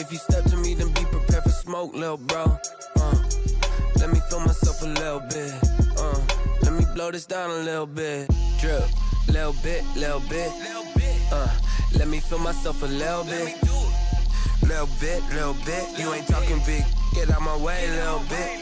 If you step to me, then be prepared for smoke, lil' bro. Let me feel myself a little bit. Let me blow this down a little bit. Drip, little bit, little bit. Let me feel myself a little bit. Little bit, little bit. You ain't talking big. Get out my way, little bit.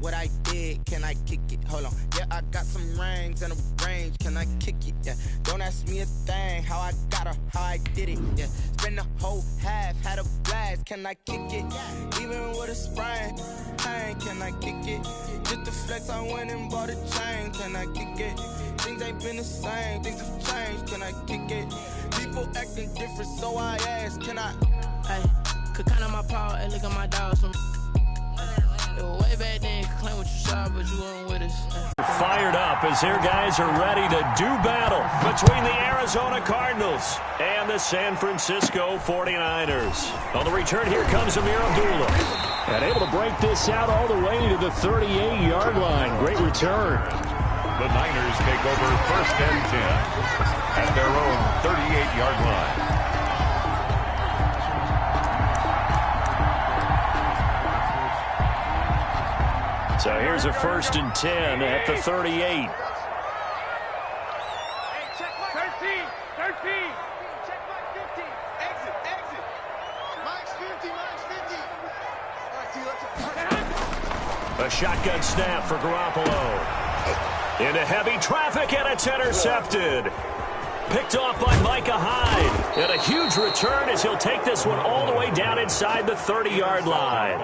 What I did, can I kick it? Hold on, yeah, I got some rings and a range, can I kick it? Yeah, don't ask me a thing, how I got her, how I did it. Yeah, spend the whole half, had a blast, can I kick it? Even with a sprain, pain, can I kick it? Just the flex, I went and bought a chain, can I kick it? Things ain't been the same, things have changed, can I kick it? People acting different, so I ask, can I? Hey, could count on my power, and look at my dogs. Way back then, you could claim what you saw, but you weren't with us. Fired up as their guys are ready to do battle between the Arizona Cardinals and the San Francisco 49ers. On the return, here comes Amir Abdullah. And able to break this out all the way to the 38-yard line. Great return. The Niners take over 1st and 10 at their own 38-yard line. So here's a 1st and 10 at the 38. Hey, check my 13. Check my 50. Exit. Max 50. All right, T, let's A shotgun snap for Garoppolo. Into heavy traffic, and it's intercepted. Picked off by Micah Hyde. And a huge return as he'll take this one all the way down inside the 30-yard line.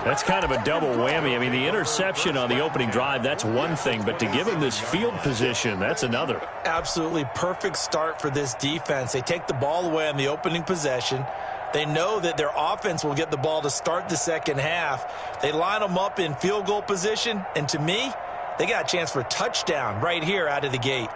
That's kind of a double whammy. I mean, the interception on the opening drive, that's one thing. But to give him this field position, that's another. Absolutely perfect start for this defense. They take the ball away on the opening possession. They know that their offense will get the ball to start the second half. They line them up in field goal position. And to me, they got a chance for a touchdown right here out of the gate.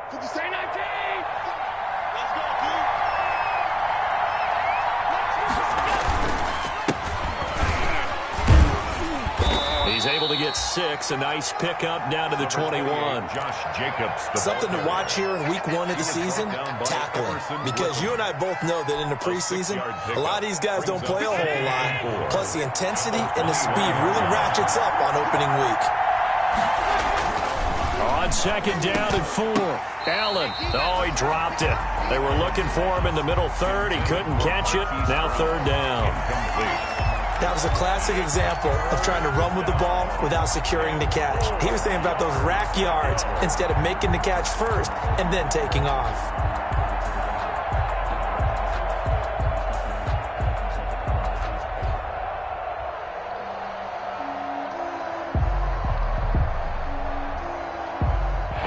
He's able to get 6. A nice pickup down to the 21. Josh Jacobs. Something to watch here in week 1 of the season, tackling. Because you and I both know that in the preseason, a lot of these guys don't play a whole lot. Plus, the intensity and the speed really ratchets up on opening week. On 2nd down and 4. Allen. Oh, he dropped it. They were looking for him in the middle third. He couldn't catch it. Now 3rd down. That was a classic example of trying to run with the ball without securing the catch. He was thinking about those rack yards instead of making the catch first and then taking off.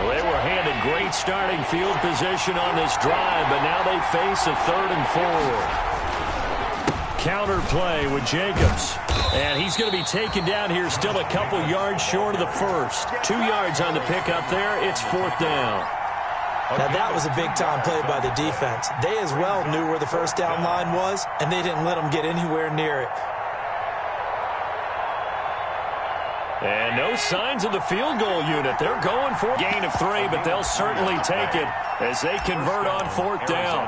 Well, they were handed great starting field position on this drive, but now they face a 3rd and 4. Counter play with Jacobs. And he's going to be taken down here still a couple yards short of the first. 2 yards on the pickup there. It's 4th down. Now that was a big-time play by the defense. They as well knew where the first down line was, and they didn't let them get anywhere near it. And no signs of the field goal unit. They're going for a gain of 3, but they'll certainly take it as they convert on 4th down.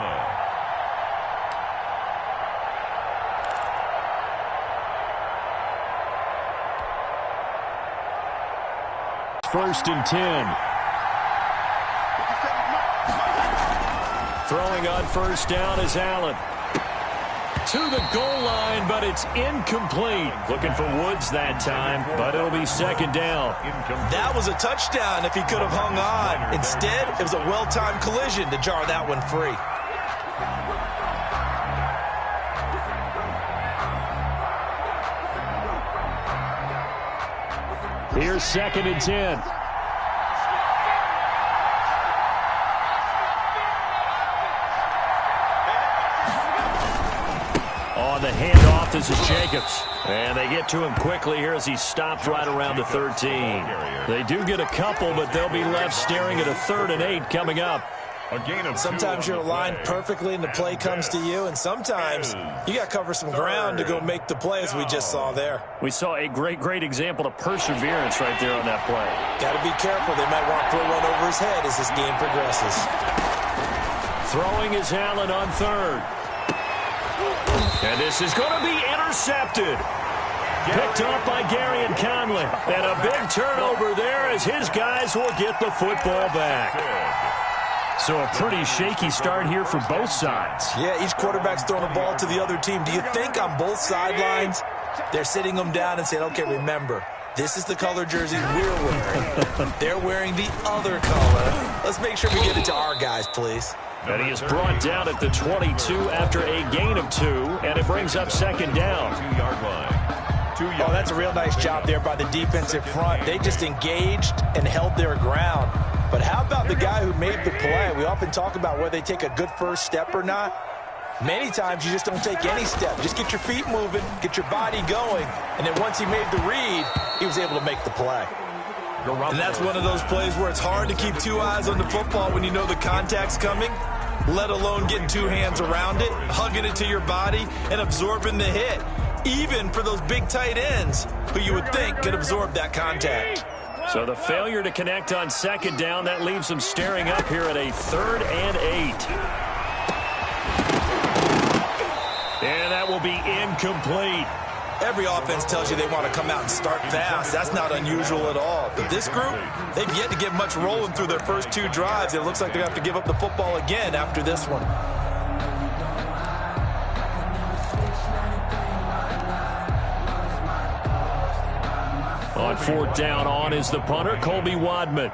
1st and 10. Throwing on 1st down is Allen. To the goal line, but it's incomplete. Looking for Woods that time, but it'll be 2nd down. That was a touchdown if he could have hung on. Instead, it was a well-timed collision to jar that one free. Here's 2nd and 10. On the handoff, this is Jacobs. And they get to him quickly here as he stopped right around the 13. They do get a couple, but they'll be left staring at a 3rd and 8 coming up. A gain of 2 Sometimes you're on the aligned play. perfectly and the play comes to you, and sometimes you got to cover some ground to go make the play, as we just saw there. We saw a great example of perseverance right there on that play. Got to be careful. They might want to throw one over his head as this game progresses. Throwing is Allen on third. And this is going to be intercepted. Picked up by Gary and Conley. And a big turnover there as his guys will get the football back. So a pretty shaky start here for both sides. Yeah, each quarterback's throwing a ball to the other team. Do you think on both sidelines they're sitting them down and saying, okay, remember, this is the color jersey we're wearing. They're wearing the other color. Let's make sure we give it to our guys, please. And he is brought down at the 22 after a gain of 2, and it brings up second down. 2-yard line. 2 yards. Oh, that's a real nice job there by the defensive front. They just engaged and held their ground. But how about the guy who made the play? We often talk about whether they take a good first step or not. Many times you just don't take any step. Just get your feet moving, get your body going, and then once he made the read, he was able to make the play. And that's one of those plays where it's hard to keep 2 eyes on the football when you know the contact's coming, let alone getting 2 hands around it, hugging it to your body, and absorbing the hit, even for those big tight ends who you would think could absorb that contact. So the failure to connect on second down, that leaves them staring up here at a 3rd and 8. And that will be incomplete. Every offense tells you they want to come out and start fast. That's not unusual at all. But this group, they've yet to get much rolling through their first 2 drives. It looks like they're going to have to give up the football again after this one. On 4th down, on is the punter, Colby Wadman.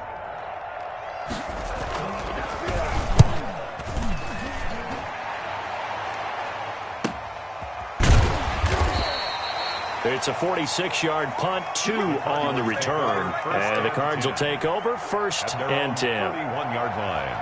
It's a 46-yard punt, 2 on the return. And the Cards will take over, 1st and 10. 31-yard line.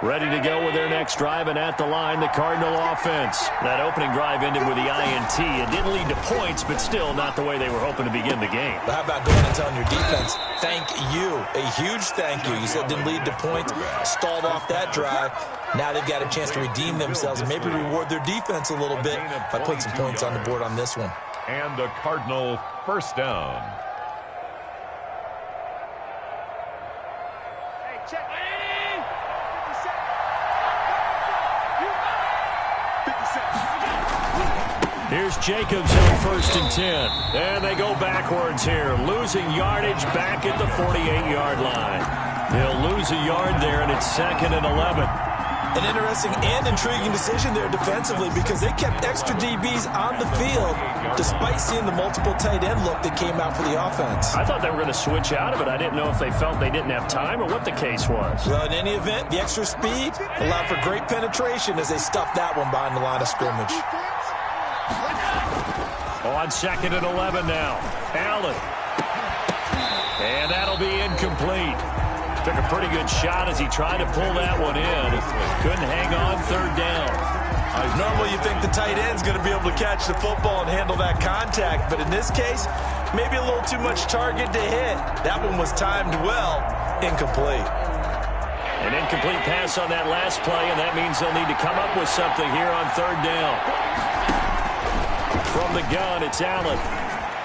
Ready to go with their next drive, and at the line, the Cardinal offense. That opening drive ended with the INT. It didn't lead to points, but still not the way they were hoping to begin the game. But how about going and telling your defense, thank you, a huge thank you. You said it didn't lead to points, stalled off that drive. Now they've got a chance to redeem themselves and maybe reward their defense a little bit by putting some points on the board on this one. And the Cardinal first down. Hey, check. 57. Here's Jacobs on 1st and 10. And they go backwards here, losing yardage back at the 48-yard line. They'll lose a yard there, and it's 2nd and 11. An interesting and intriguing decision there defensively because they kept extra DBs on the field despite seeing the multiple tight end look that came out for the offense. I thought they were going to switch out of it. I didn't know if they felt they didn't have time or what the case was. Well, in any event, the extra speed allowed for great penetration as they stuffed that one behind the line of scrimmage. On 2nd and 11 now. Allen. And that'll be incomplete. Took a pretty good shot as he tried to pull that one in. Couldn't hang on 3rd down. Normally you think the tight end's going to be able to catch the football and handle that contact, but in this case, maybe a little too much target to hit. That one was timed well. Incomplete. An incomplete pass on that last play, and that means they'll need to come up with something here on 3rd down. From the gun, it's Allen.